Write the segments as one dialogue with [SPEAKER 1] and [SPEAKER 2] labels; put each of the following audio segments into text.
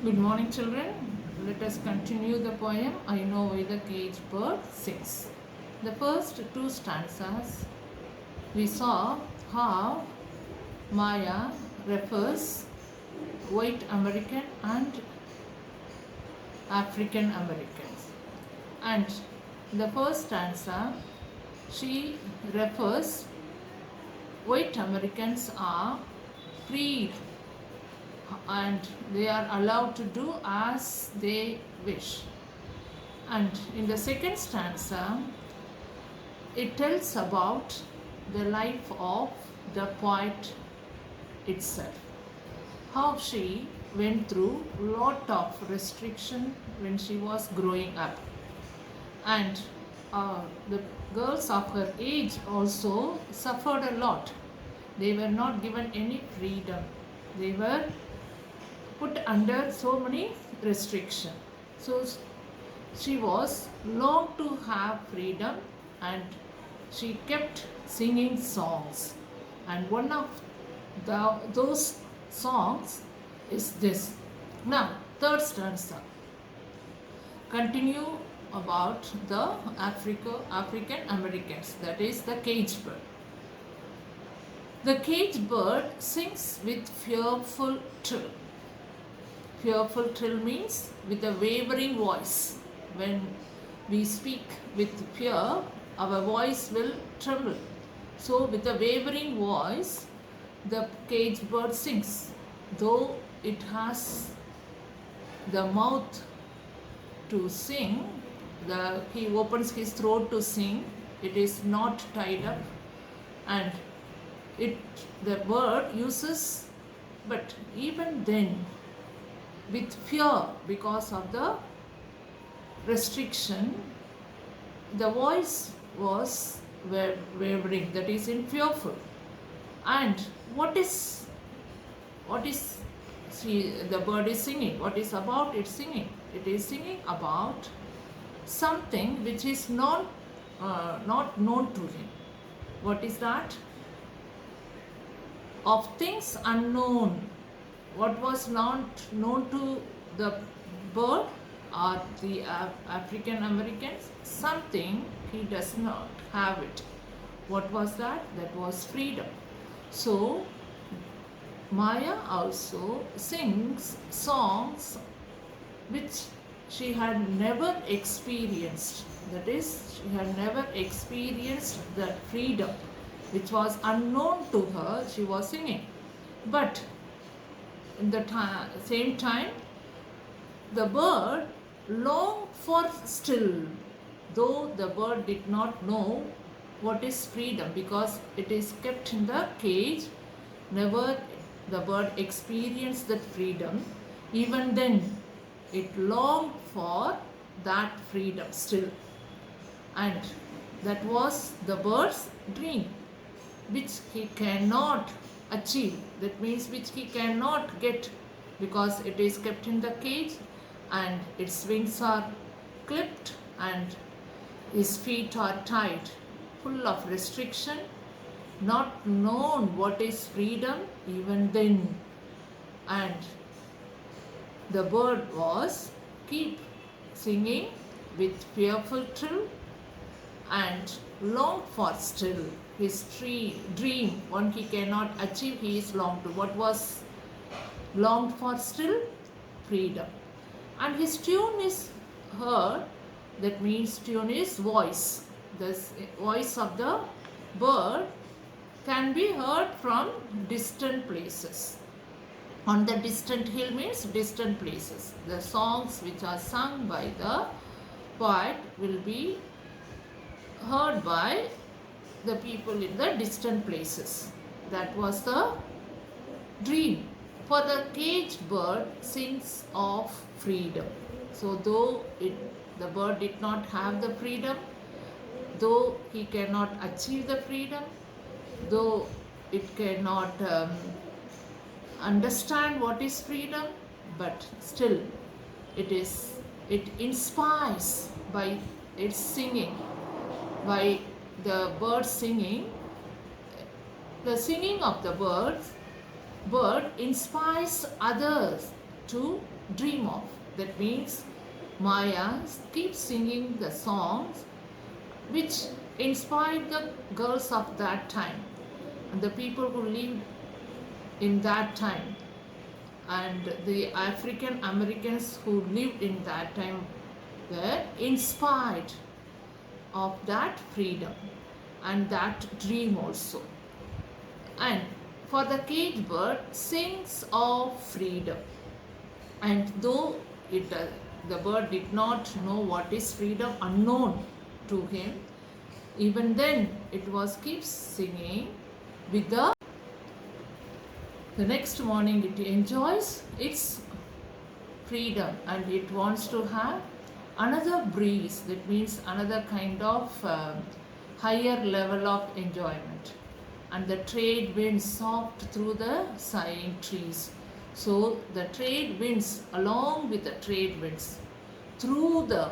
[SPEAKER 1] Good morning, children. Let us continue the poem I Know Why the Caged Bird Sings. The first two stanzas, we saw how Maya refers white American and African Americans. And in the first stanza, she refers white Americans are freed and they are allowed to do as they wish. And in the second stanza, it tells about the life of the poet itself, how she went through lot of restriction when she was growing up, and the girls of her age also suffered a lot. They were not given any freedom. They were put under so many restrictions. So she was long to have freedom, and she kept singing songs. And one of those songs is this. Now, third stanza. Continue about the African Americans, that is the caged bird. The caged bird sings with fearful trill. Fearful trill means with a wavering voice. When we speak with fear, our voice will tremble. So with a wavering voice, the caged bird sings. Though it has the mouth to sing, he opens his throat to sing. It is not tied up, and the bird uses, but even then, with fear because of the restriction, the voice was wavering, that is in fearful. And what is the bird is singing? What is about it singing? It is singing about something which is not known to him. What is that? Of things unknown. What was not known to the bird or the African Americans? Something he does not have it. What was that? That was freedom. So Maya also sings songs which she had never experienced. That is, she had never experienced that freedom which was unknown to her. She was singing. But in the same time, the bird longed for still, though the bird did not know what is freedom because it is kept in the cage. Never the bird experienced that freedom. Even then, it longed for that freedom still. And that was the bird's dream, which he cannot achieve. That means which he cannot get because it is kept in the cage and its wings are clipped and his feet are tied, full of restriction, not known what is freedom even then. And the bird was keep singing with fearful trill and long for still. His dream, one he cannot achieve, he is longed to. What was longed for still? Freedom. And his tune is heard, that means tune is voice. The voice of the bird can be heard from distant places. On the distant hill means distant places. The songs which are sung by the poet will be heard by the people in the distant places. That was the dream. For the caged bird sings of freedom. So though the bird did not have the freedom, though he cannot achieve the freedom, though it cannot understand what is freedom, but still it inspires by its singing, by the bird singing. The singing of the bird inspires others to dream of. That means Maya keeps singing the songs which inspired the girls of that time and the people who lived in that time, and the African Americans who lived in that time were inspired of that freedom and that dream also. And for the cage bird sings of freedom, and though the bird did not know what is freedom, unknown to him, even then it was keeps singing with the next morning it enjoys its freedom and it wants to have another breeze, that means another kind of higher level of enjoyment. And the trade winds soft through the sighing trees. So the trade winds, along with the trade winds, through the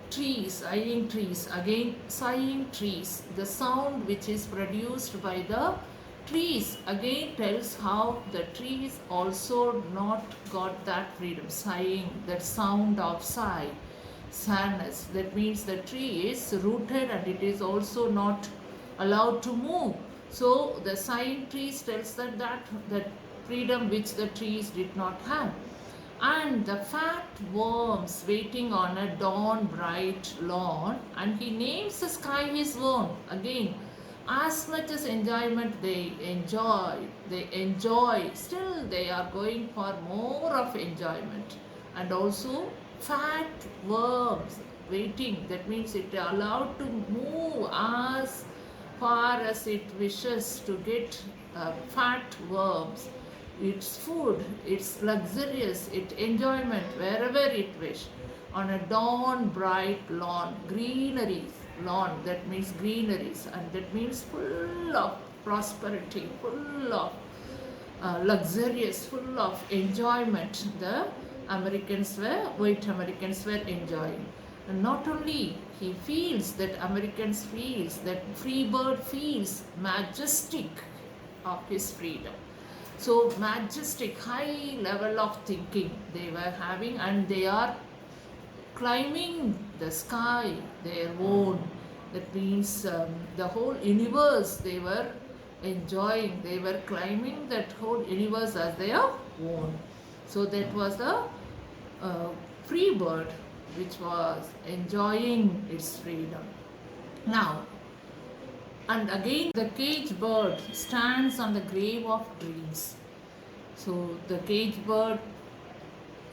[SPEAKER 1] trees, sighing trees, again sighing trees, the sound which is produced by the trees again tells how the trees also not got that freedom. Sighing, that sound of sigh, sadness, that means the tree is rooted and it is also not allowed to move. So the sighing trees tells that freedom which the trees did not have. And the fat worms waiting on a dawn bright lawn, and he names the sky his own. Again, as much as enjoyment they enjoy, still they are going for more of enjoyment. And also fat worms waiting, that means it allowed to move as far as it wishes to get fat worms. It's food, it's luxurious, it's enjoyment wherever it wish. On a dawn bright lawn, greeneries, lawn, that means greeneries, and that means full of prosperity, full of luxurious, full of enjoyment. The white Americans were enjoying. And not only he feels that Americans feels, that free bird feels majestic of his freedom. So majestic, high level of thinking they were having, and they are climbing the sky, their own. That means the whole universe they were enjoying. They were climbing that whole universe as their own. So that was the free bird which was enjoying its freedom. Now, and again the cage bird stands on the grave of dreams. So the cage bird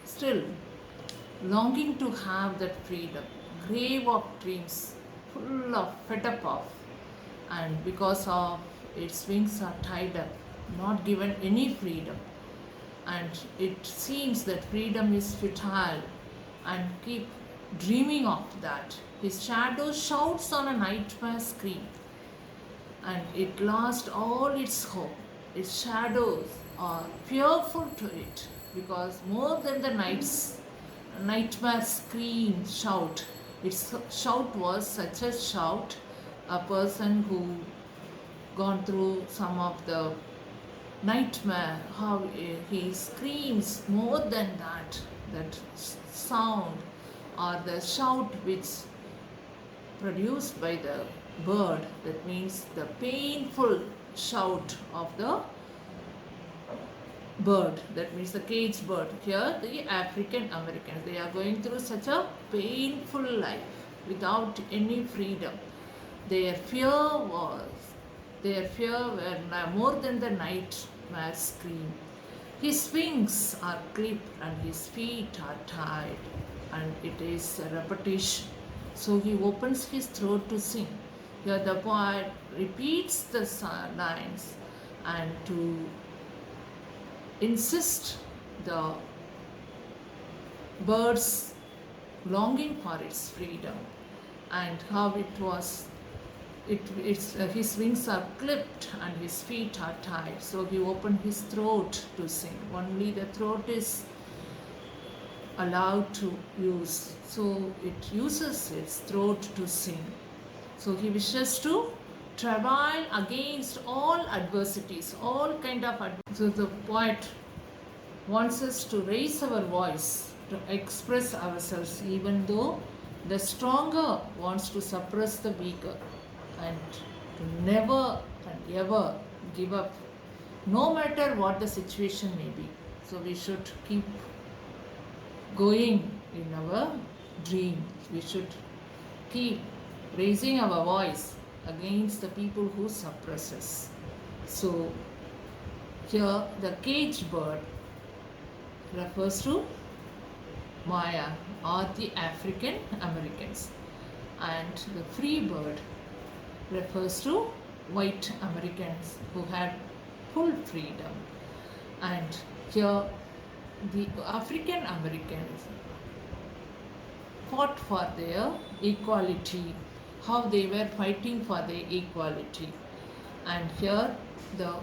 [SPEAKER 1] still longing to have that freedom, grave of dreams, full of fed up of, and because of its wings are tied up, not given any freedom, and it seems that freedom is futile, and keep dreaming of that. His shadow shouts on a nightmare scream, and it lost all its hope. Its shadows are fearful to it, because more than the nightmare scream, shout. Its shout was such a shout, a person who gone through some of the nightmare, how he screams more than that sound or the shout which produced by the bird, that means the painful shout of the bird, that means the cage bird. Here the African Americans, they are going through such a painful life without any freedom. Their fear were more than the nightmare scream. His wings are clipped and his feet are tied, and it is a repetition. So he opens his throat to sing. Here the poet repeats the lines and to insist the bird's longing for its freedom, and how it was his wings are clipped and his feet are tied. So he opened his throat to sing. Only the throat is allowed to use, so it uses its throat to sing. So he wishes to travail against all adversities, all kind of so the poet wants us to raise our voice, to express ourselves, even though the stronger wants to suppress the weaker, and to never and ever give up, no matter what the situation may be. So we should keep going in our dream. We should keep raising our voice against the people who suppress us. So here the caged bird refers to Maya or the African Americans, and the free bird refers to white Americans who had full freedom. And here the African Americans fought for their equality, how they were fighting for their equality. And here the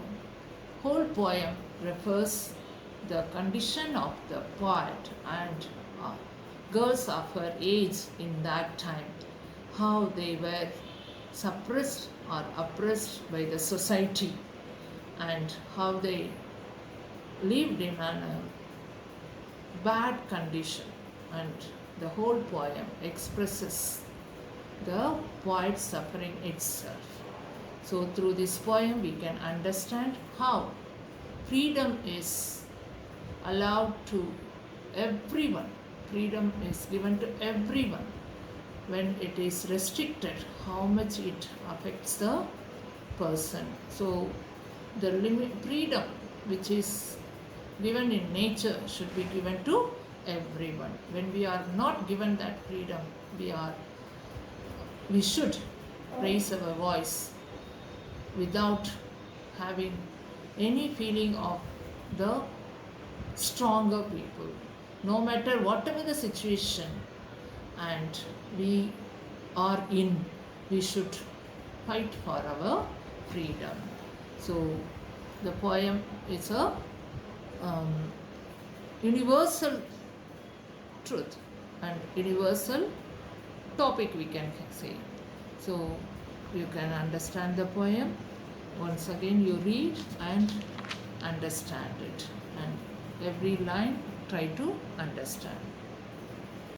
[SPEAKER 1] whole poem refers the condition of the poet and girls of her age in that time, how they were suppressed or oppressed by the society, and how they lived in a bad condition. And the whole poem expresses the poet's suffering itself. So through this poem we can understand how freedom is allowed to everyone. Freedom is given to everyone. When it is restricted, how much it affects the person. So the freedom which is given in nature should be given to everyone. When we are not given that freedom, we should raise our voice without having any feeling of the stronger people, no matter whatever the situation and we are in, we should fight for our freedom. So the poem is a universal truth and universal topic, we can say. So you can understand the poem. Once again you read and understand it, and every line try to understand.